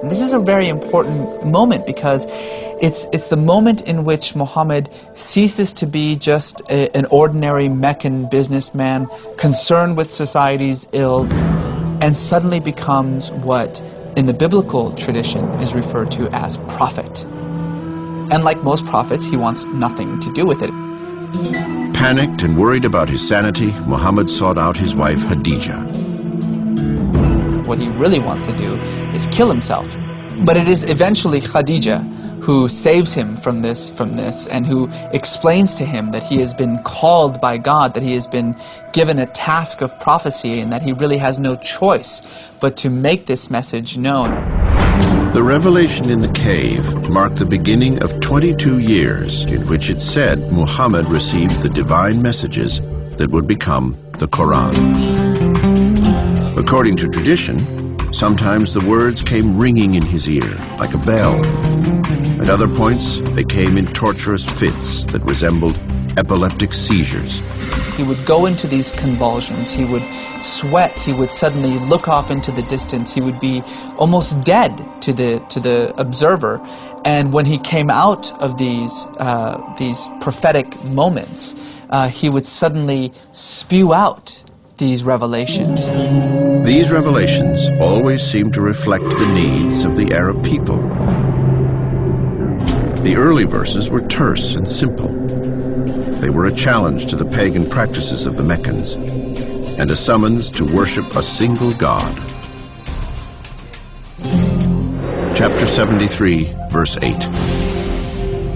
This is a very important moment because it's the moment in which Muhammad ceases to be just an ordinary Meccan businessman concerned with society's ill and suddenly becomes what in the biblical tradition is referred to as prophet. And like most prophets, he wants nothing to do with it. Panicked and worried about his sanity, Muhammad sought out his wife Khadija. What he really wants to do is kill himself. But it is eventually Khadija who saves him from this, and who explains to him that he has been called by God, that he has been given a task of prophecy, and that he really has no choice but to make this message known. The revelation in the cave marked the beginning of 22 years in which it said Muhammad received the divine messages that would become the Quran. According to tradition, sometimes the words came ringing in his ear like a bell. At other points, they came in torturous fits that resembled epileptic seizures. He would go into these convulsions, he would sweat, he would suddenly look off into the distance, he would be almost dead to the observer. And when he came out of these prophetic moments, he would suddenly spew out these revelations. These revelations always seemed to reflect the needs of the Arab people. The early verses were terse and simple. They were a challenge to the pagan practices of the Meccans and a summons to worship a single God. Chapter 73, verse 8.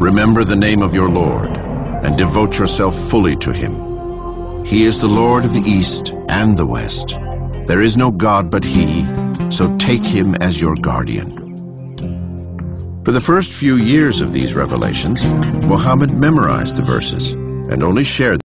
Remember the name of your Lord and devote yourself fully to him. He is the Lord of the East and the West. There is no God but he, so take him as your guardian. For the first few years of these revelations, Muhammad memorized the verses and only shared